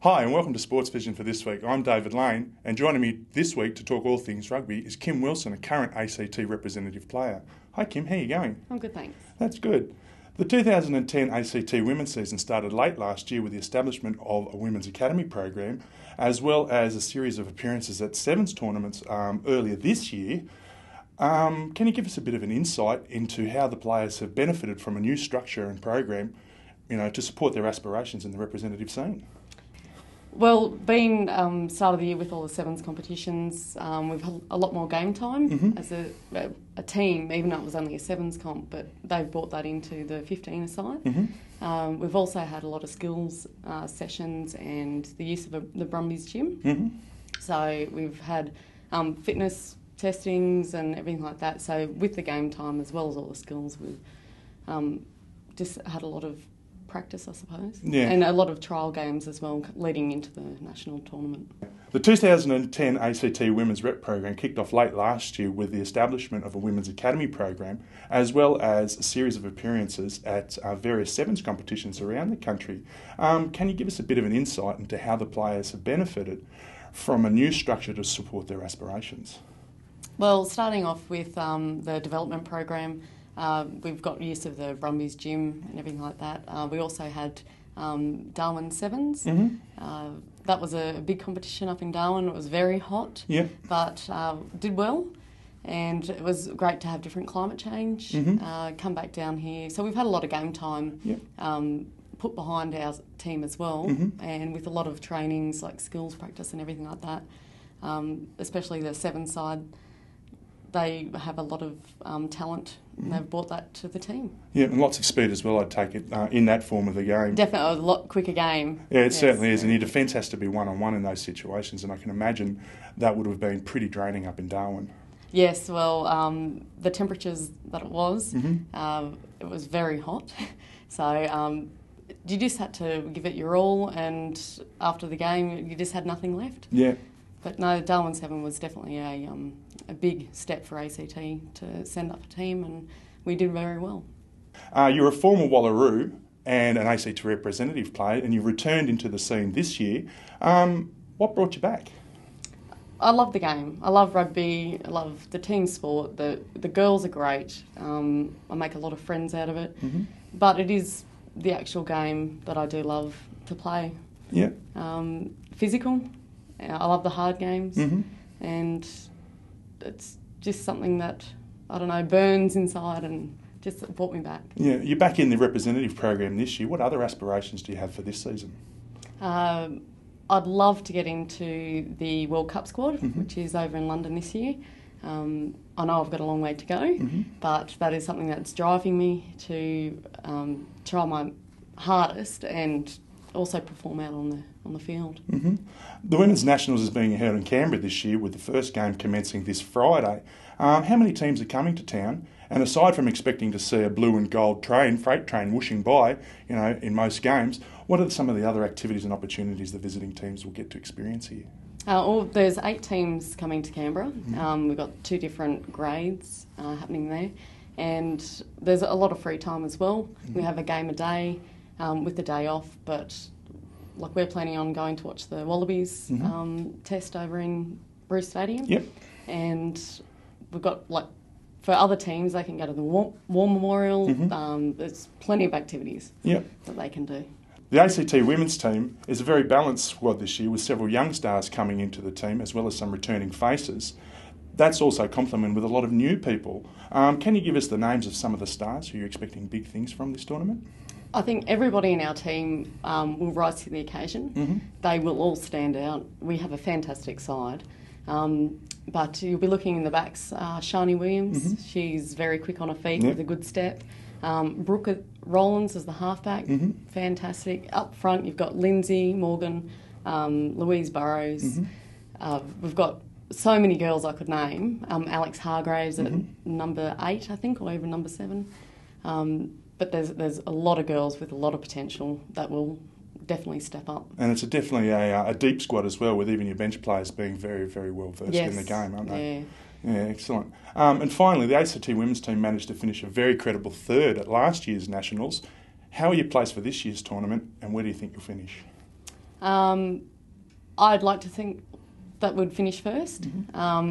Hi and welcome to Sports Vision for this week. I'm David Lane and joining me this week to talk all things rugby is Kim Wilson, a current ACT representative player. Hi Kim, how are you going? I'm good, thanks. That's good. The 2010 ACT women's season started late last year with the establishment of a women's academy program as well as a series of appearances at sevens tournaments earlier this year. Can you give us a bit of an insight into how the players have benefited from a new structure and program, to support their aspirations in the representative scene? Well, being start of the year with all the sevens competitions, we've had a lot more game time as a team, even though it was only a sevens comp, but they've brought that into the 15-a-side. We've also had a lot of skills sessions and the use of the Brumbies gym. So we've had fitness testings and everything like that. So with the game time as well as all the skills, we've just had a lot of practice, I suppose, and a lot of trial games as well leading into the national tournament. The 2010 ACT Women's Rep program kicked off late last year with the establishment of a Women's Academy program as well as a series of appearances at various sevens competitions around the country. Can you give us a bit of an insight into how the players have benefited from a new structure to support their aspirations? Well, starting off with the development program, we've got use of the Brumbies gym and everything like that. We also had Darwin Sevens. That was a big competition up in Darwin. It was very hot, but did well. And it was great to have different climate change come back down here. So we've had a lot of game time put behind our team as well, and with a lot of trainings like skills practice and everything like that, especially the sevens side. They have a lot of talent and they've brought that to the team. Yeah, and lots of speed as well, I take it, in that form of the game. Definitely a lot quicker game. Yeah, it certainly is, and your defence has to be one-on-one in those situations, and I can imagine that would have been pretty draining up in Darwin. Yes, well, the temperatures that it was very hot, so you just had to give it your all, and after the game you just had nothing left. Yeah. But no, Darwin 7 was definitely a big step for ACT to send up a team, and we did very well. You're a former Wallaroo and an ACT representative player, and you've returned into the scene this year. What brought you back? I love the game. I love rugby. I love the team sport. The girls are great. I make a lot of friends out of it. But it is the actual game that I do love to play. Yeah. Physical. I love the hard games, and it's just something that, I don't know, burns inside and just brought me back. Yeah, you're back in the representative program this year. What other aspirations do you have for this season? I'd love to get into the World Cup squad, which is over in London this year. I know I've got a long way to go, but that is something that's driving me to try my hardest and also perform out on the field. The Women's Nationals is being held in Canberra this year with the first game commencing this Friday. How many teams are coming to town? And aside from expecting to see a blue and gold freight train whooshing by, in most games, what are some of the other activities and opportunities the visiting teams will get to experience here? There's 8 teams coming to Canberra. We've got 2 different grades happening there, and there's a lot of free time as well. We have a game a day with the day off, but we're planning on going to watch the Wallabies test over in Bruce Stadium. And we've got, for other teams, they can go to the War Memorial. There's plenty of activities that they can do. The ACT women's team is a very balanced squad this year with several young stars coming into the team as well as some returning faces. That's also complemented with a lot of new people. Can you give us the names of some of the stars who you're expecting big things from this tournament? I think everybody in our team will rise to the occasion. They will all stand out. We have a fantastic side. But you'll be looking in the backs, Shani Williams, she's very quick on her feet with a good step. Brooke Rollins is the halfback, fantastic. Up front you've got Lindsay Morgan, Louise Burrows. We've got so many girls I could name. Alex Hargraves at number 8, I think, or even number 7. But there's a lot of girls with a lot of potential that will definitely step up. And it's definitely a deep squad as well, with even your bench players being very, very well versed in the game, aren't they? Yeah, excellent. And finally, the ACT women's team managed to finish a very credible 3rd at last year's Nationals. How are you placed for this year's tournament, and where do you think you'll finish? I'd like to think that we'd finish first.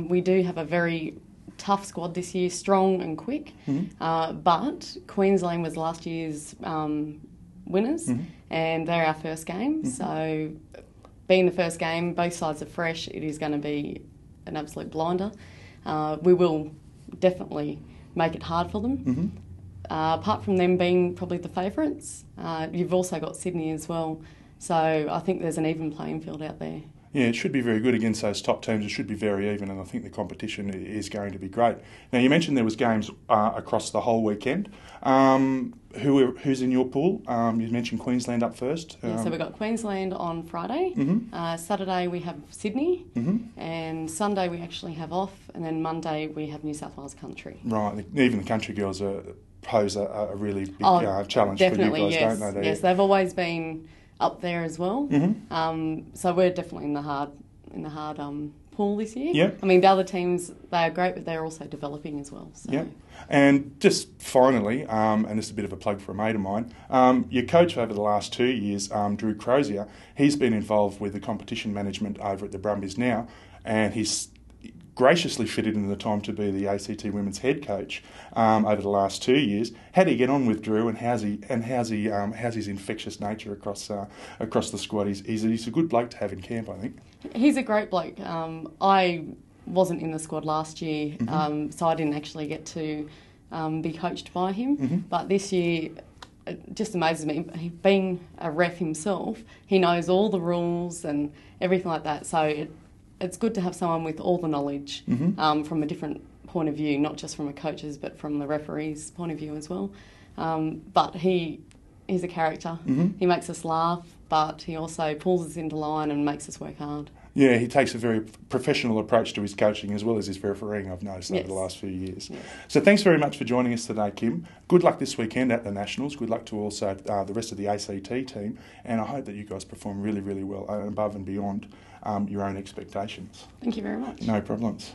We do have a very tough squad this year, strong and quick, but Queensland was last year's winners, and they're our first game. So being the first game, both sides are fresh, it is going to be an absolute blinder. We will definitely make it hard for them. Apart from them being probably the favourites, you've also got Sydney as well. So I think there's an even playing field out there. Yeah, it should be very good against those top teams. It should be very even, and I think the competition is going to be great. Now, you mentioned there was games across the whole weekend. Who's in your pool? You mentioned Queensland up first. So we've got Queensland on Friday. Saturday we have Sydney, and Sunday we actually have off, and then Monday we have New South Wales Country. Right, even the country girls pose a really big challenge for you guys, yes, don't they? Yes, they've always been up there as well. So we're definitely in the hard pool this year. Yep. I mean, the other teams, they are great, but they're also developing as well. So. Yep. And just finally, and this is a bit of a plug for a mate of mine, your coach over the last 2 years, Drew Crozier, he's been involved with the competition management over at the Brumbies now, and he's graciously fitted in the time to be the ACT women's head coach over the last 2 years. How do you get on with Drew, and how's his infectious nature across the squad? He's a good bloke to have in camp, I think. He's a great bloke. I wasn't in the squad last year, so I didn't actually get to be coached by him. But this year, it just amazes me. Being a ref himself, he knows all the rules and everything like that. So it's good to have someone with all the knowledge from a different point of view, not just from a coach's, but from the referee's point of view as well. But he's a character. He makes us laugh, but he also pulls us into line and makes us work hard. Yeah, he takes a very professional approach to his coaching as well as his refereeing, I've noticed, over the last few years. Yes. So thanks very much for joining us today, Kim. Good luck this weekend at the Nationals. Good luck to also the rest of the ACT team. And I hope that you guys perform really, really well above and beyond your own expectations. Thank you very much. No problems.